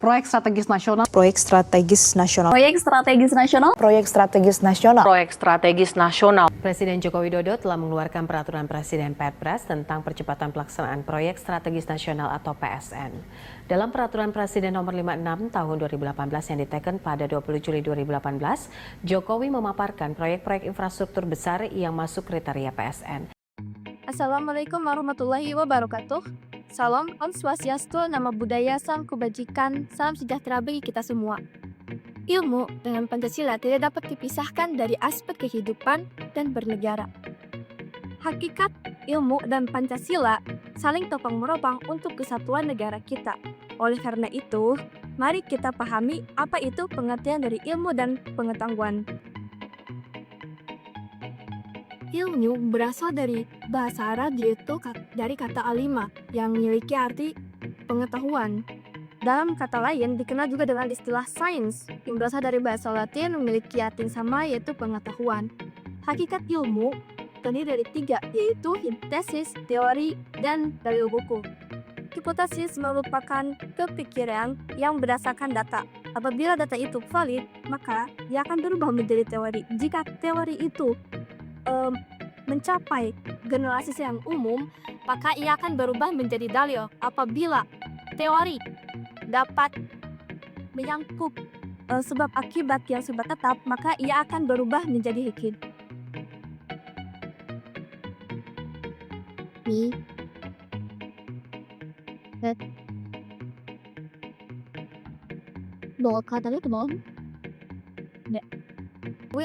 Proyek strategis nasional. Proyek strategis nasional. Proyek strategis nasional. Proyek strategis nasional. Proyek strategis nasional. Presiden Joko Widodo telah mengeluarkan peraturan Presiden Perpres tentang percepatan pelaksanaan proyek strategis nasional atau PSN. Dalam peraturan Presiden nomor 56 tahun 2018 yang diteken pada 20 Juli 2018, Jokowi memaparkan proyek-proyek infrastruktur besar yang masuk kriteria PSN. Assalamualaikum warahmatullahi wabarakatuh. Salam, Om Swastiastu, Nama Budaya, Salam Kebajikan, Salam Sejahtera bagi kita semua. Ilmu dengan Pancasila tidak dapat dipisahkan dari aspek kehidupan dan bernegara. Hakikat ilmu dan Pancasila saling topang-menopang untuk kesatuan negara kita. Oleh karena itu, mari kita pahami apa itu pengertian dari ilmu dan pengetahuan. Ilmu berasal dari bahasa Arab, yaitu dari kata alima yang memiliki arti pengetahuan. Dalam kata lain dikenal juga dengan istilah sains yang berasal dari bahasa Latin memiliki arti yang sama, yaitu pengetahuan. Hakikat ilmu terdiri dari 3, yaitu hipotesis, teori, dan dalil buku. Hipotesis merupakan kepikiran yang berdasarkan data. Apabila data itu valid, maka ia akan berubah menjadi teori. Jika teori itu mencapai generalisasi yang umum, maka ia akan berubah menjadi dalil. Apabila teori dapat menyangkut sebab akibat yang sebab tetap, maka ia akan berubah menjadi hikid.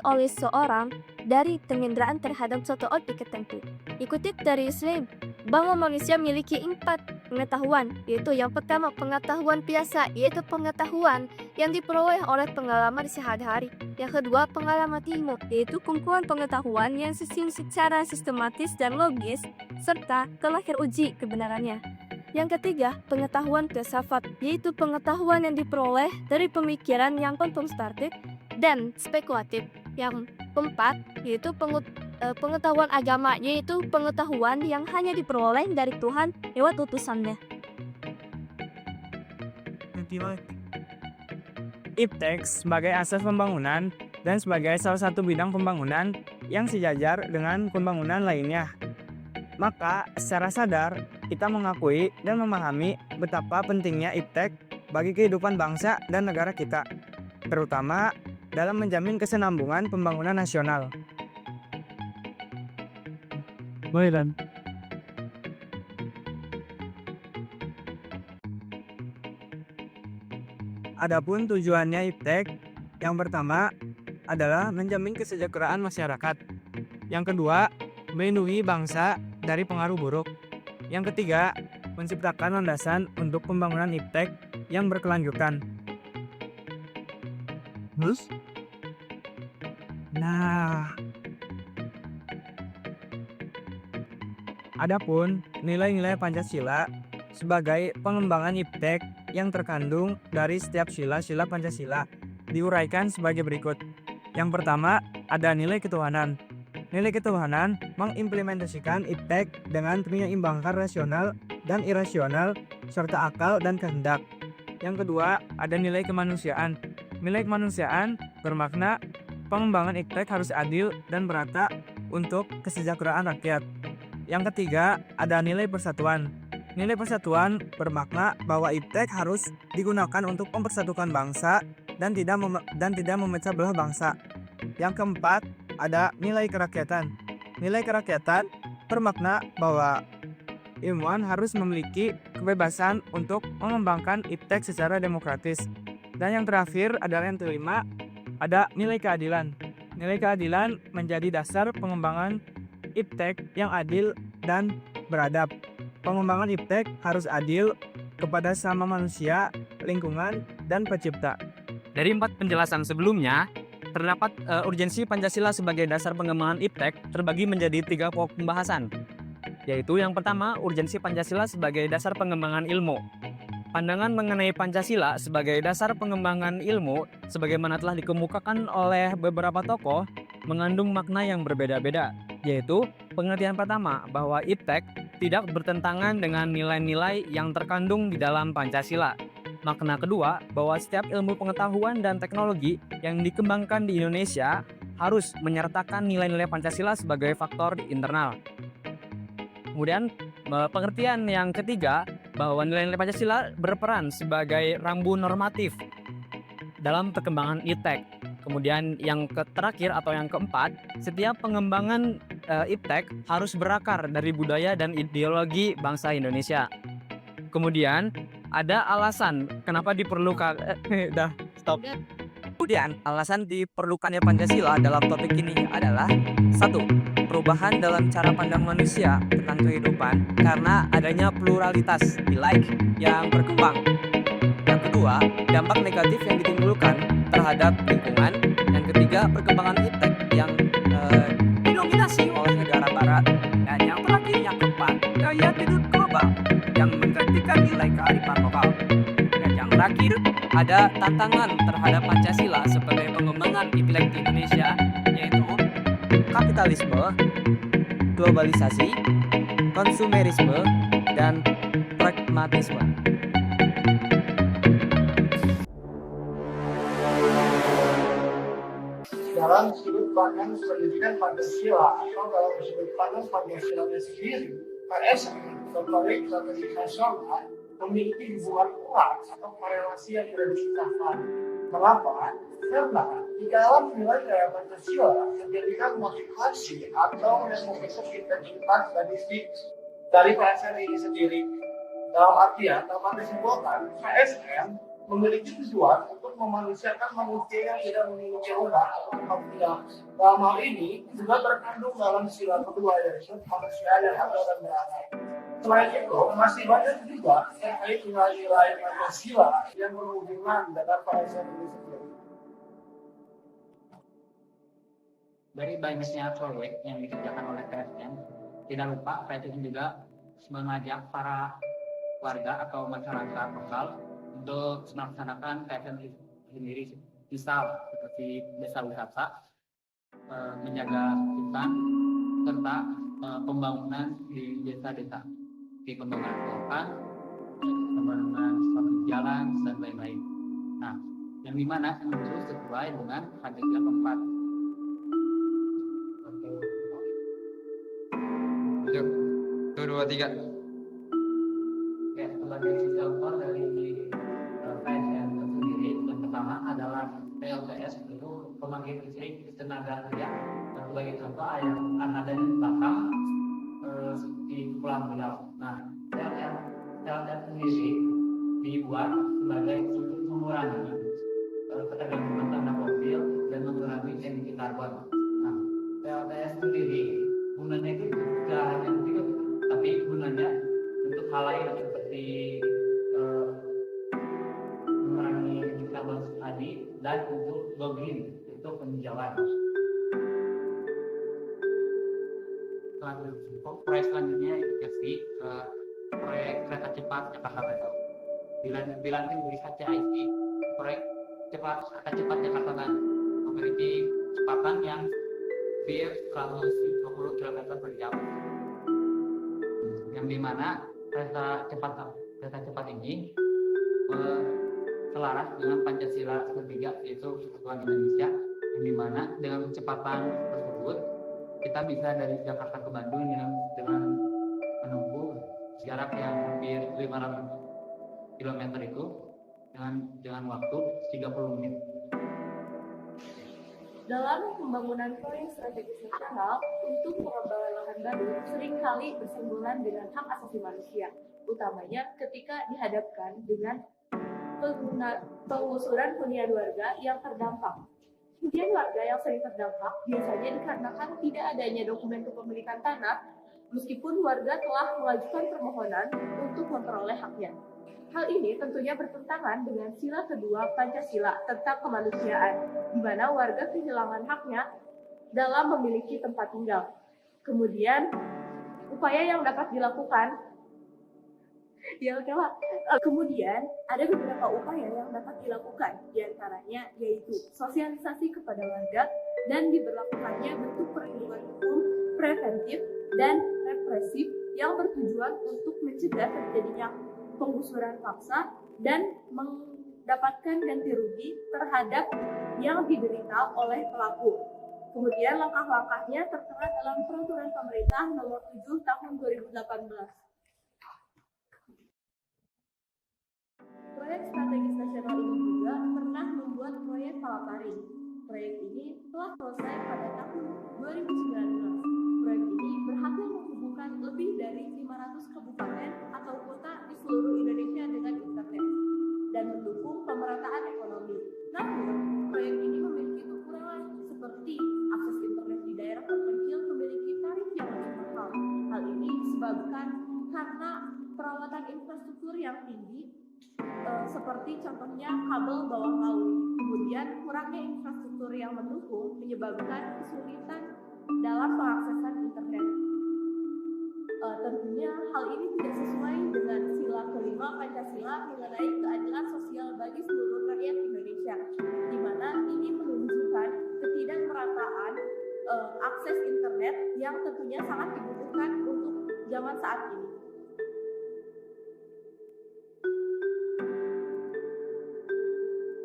Oleh seorang dari penginderaan terhadap suatu objek tertentu. Dikutip dari Islam bahwa manusia memiliki 4 pengetahuan, yaitu yang pertama pengetahuan biasa, yaitu pengetahuan yang diperoleh oleh pengalaman sehari-hari. Yang kedua pengalaman ilmu, yaitu kumpulan pengetahuan yang disusun secara sistematis dan logis serta telah teruji kebenarannya. Yang ketiga pengetahuan filsafat, yaitu pengetahuan yang diperoleh dari pemikiran yang konstruktif dan spekulatif. Yang keempat yaitu pengetahuan agama, yaitu pengetahuan yang hanya diperoleh dari Tuhan lewat utusannya. IPTEK sebagai asas pembangunan dan sebagai salah satu bidang pembangunan yang sejajar dengan pembangunan lainnya. Maka secara sadar kita mengakui dan memahami betapa pentingnya IPTEK bagi kehidupan bangsa dan negara kita, terutama dalam menjamin kesinambungan pembangunan nasional. Baiklah. Adapun tujuannya IPTEK, yang pertama adalah menjamin kesejahteraan masyarakat. Yang kedua, melindungi bangsa dari pengaruh buruk. Yang ketiga, menciptakan landasan untuk pembangunan IPTEK yang berkelanjutan. Terus? Adapun nilai-nilai Pancasila sebagai pengembangan IPTEK yang terkandung dari setiap sila-sila Pancasila diuraikan sebagai berikut. Yang pertama, ada nilai ketuhanan. Nilai ketuhanan mengimplementasikan IPTEK dengan menyeimbangkan rasional dan irasional serta akal dan kehendak. Yang kedua, ada nilai kemanusiaan. Nilai kemanusiaan bermakna pengembangan IPTEK harus adil dan merata untuk kesejahteraan rakyat. Yang ketiga, ada nilai persatuan. Nilai persatuan bermakna bahwa IPTEK harus digunakan untuk mempersatukan bangsa dan tidak memecah belah bangsa. Yang keempat, ada nilai kerakyatan. Nilai kerakyatan bermakna bahwa ilmuwan harus memiliki kebebasan untuk mengembangkan IPTEK secara demokratis. Dan yang terakhir adalah yang kelima, ada nilai keadilan. Nilai keadilan menjadi dasar pengembangan IPTEK yang adil dan beradab. Pengembangan IPTEK harus adil kepada sama manusia, lingkungan, dan pencipta. Dari 4 penjelasan sebelumnya, terdapat urgensi Pancasila sebagai dasar pengembangan IPTEK terbagi menjadi 3 pokok pembahasan, yaitu yang pertama, urgensi Pancasila sebagai dasar pengembangan ilmu. Pandangan mengenai Pancasila sebagai dasar pengembangan ilmu, sebagaimana telah dikemukakan oleh beberapa tokoh, mengandung makna yang berbeda-beda, yaitu pengertian pertama bahwa IPTEK tidak bertentangan dengan nilai-nilai yang terkandung di dalam Pancasila. makna kedua bahwa setiap ilmu pengetahuan dan teknologi yang dikembangkan di Indonesia harus menyertakan nilai-nilai Pancasila sebagai faktor di internal. Kemudian pengertian yang ketiga bahwa nilai-nilai Pancasila berperan sebagai rambu normatif dalam perkembangan IPTEK. Kemudian yang terakhir atau yang keempat, setiap pengembangan IPTEK harus berakar dari budaya dan ideologi bangsa Indonesia. Kemudian ada alasan kenapa diperlukan stop. Kemudian, alasan diperlukannya Pancasila dalam topik ini adalah 1. Perubahan dalam cara pandang manusia tentang kehidupan karena adanya pluralitas nilai yang berkembang. Yang kedua, dampak negatif yang ditimbulkan terhadap lingkungan. Yang ketiga, perkembangan IPTEK yang didominasi oleh negara barat. Dan yang terakhir, yang keempat, gaya hidup global yang menggantikan nilai kearifan lokal. Dan yang terakhir, ada tantangan terhadap Pancasila sebagai pengembangan IPTEK di Indonesia, yaitu kapitalisme, globalisasi, konsumerisme, dan pragmatisme. Dalam sudut pandang pendidikan Pancasila atau dalam sudut pandang Pancasila sendiri, PSN atau Proyek Strategis Nasional memiliki hubungan erat atau korelasi yang tidak dipisahkan. Mengapa? Karena di dalam nilai Pancasila menjadikan motivasi atau yang membentuk identitas dari PSN ini sendiri. Dalam artian dapat disimpulkan PSN memiliki tujuan untuk memanusiakan manusia yang tidak memiliki rumah atau tempat tinggal. Dalam hal ini juga terkandung dalam sila kedua, yaitu kemanusiaan yang adil dan beradab. Selain itu, masih banyak juga terkait nilai-nilai Pancasila yang berhubungan dengan PSN ini sendiri. Dari banyaknya proyek yang dikerjakan oleh PSN, tidak lupa PSN juga mengajak para warga atau masyarakat lokal untuk melaksanakan PSN sendiri, misal seperti desa wisata, menjaga hutan, serta pembangunan di desa-desa, di pembangunan kota, pembangunan jalan, dan lain-lain. Nah, yang dimana itu sesuai dengan Pancasila keempat. Yuk, 1, 2, 3. Oke, sebagai contoh dari PSN sendiri, yang pertama adalah PLTS, itu pembangkit listrik tenaga surya. Sebagai contoh yang ada di belakang di Kepulauan Riau. Nah, PLTS sendiri dibuat sebagai untuk mengurangi ketergantungan terhadap fosil dan mengurangi emisi karbon. Nah, PLTS sendiri gunanya itu tidak hanya untuk, tapi gunanya untuk hal lain seperti mengurangi emisi karbon tadi dan untuk go green, untuk penghijauan. Proyek selanjutnya investasi ke proyek kereta cepat Jakarta Bandung. Dilantik dari HCIC, proyek kereta cepat Jakarta Bandung memiliki kecepatan yang hampir 120 km per jam. Yang dimana kereta cepat ini selaras dengan Pancasila ketiga, yaitu Kesatuan Indonesia, yang dimana dengan kecepatan tersebut kita bisa dari Jakarta ke Bandung dengan menempuh jarak yang hampir 500 km itu dengan waktu 30 menit. Dalam pembangunan proyek strategis nasional untuk pengembangan lahan baru seringkali bersinggungan dengan hak asasi manusia, utamanya ketika dihadapkan dengan pengusuran hunian warga yang terdampak. Hunian warga yang sering terdampak biasanya dikarenakan tidak adanya dokumen kepemilikan tanah, meskipun warga telah mengajukan permohonan untuk memperoleh haknya. Hal ini tentunya bertentangan dengan sila kedua Pancasila tentang kemanusiaan, di mana warga kehilangan haknya dalam memiliki tempat tinggal. Kemudian, upaya yang dapat dilakukan Kemudian, ada beberapa upaya yang dapat dilakukan, diantaranya yaitu sosialisasi kepada warga dan diberlakukannya bentuk perlindungan hukum preventif dan represif yang bertujuan untuk mencegah terjadinya penggusuran paksa dan mendapatkan ganti rugi terhadap yang diderita oleh pelaku. Kemudian langkah-langkahnya tertera dalam Peraturan Pemerintah Nomor 7 Tahun 2018. Proyek strategis nasional ini juga pernah membuat proyek Palapari. Proyek ini telah selesai pada tahun 2019. Proyek ini berhasil menghubungkan lebih dari 500 kabupaten atau kota di seluruh Indonesia dengan internet dan mendukung pemerataan ekonomi. Namun, proyek ini memiliki kekurangan seperti akses internet di daerah terpencil memiliki tarif yang lebih mahal. Hal ini disebabkan karena perawatan infrastruktur yang tinggi, seperti contohnya kabel bawah laut. Kemudian kurangnya infrastruktur yang mendukung menyebabkan kesulitan dalam pengaksesan internet. Tentunya hal ini tidak sesuai dengan sila kelima Pancasila mengenai keadilan sosial bagi seluruh rakyat Indonesia, di mana ini menunjukkan ketidakmerataan akses internet yang tentunya sangat dibutuhkan untuk zaman saat ini.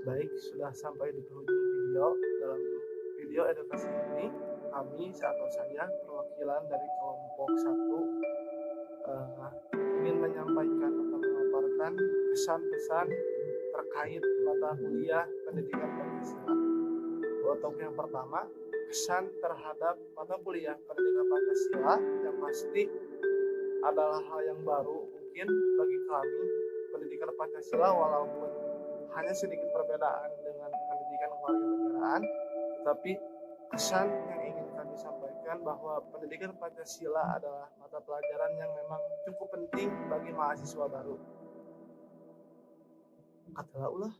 Baik, sudah sampai di penghujung video. Dalam video edukasi ini, kami atau saya perwakilan dari kelompok 1 ingin menyampaikan atau memaparkan pesan-pesan terkait mata kuliah pendidikan Pancasila. Untuk yang pertama, kesan terhadap mata kuliah pendidikan Pancasila yang pasti adalah hal yang baru mungkin bagi kami. Pendidikan Pancasila walaupun hanya sedikit perbedaan dengan pendidikan kewarganegaraan, tetapi kesan yang ingin kami sampaikan bahwa pendidikan Pancasila adalah mata pelajaran yang memang cukup penting bagi mahasiswa baru. Katalah ulah.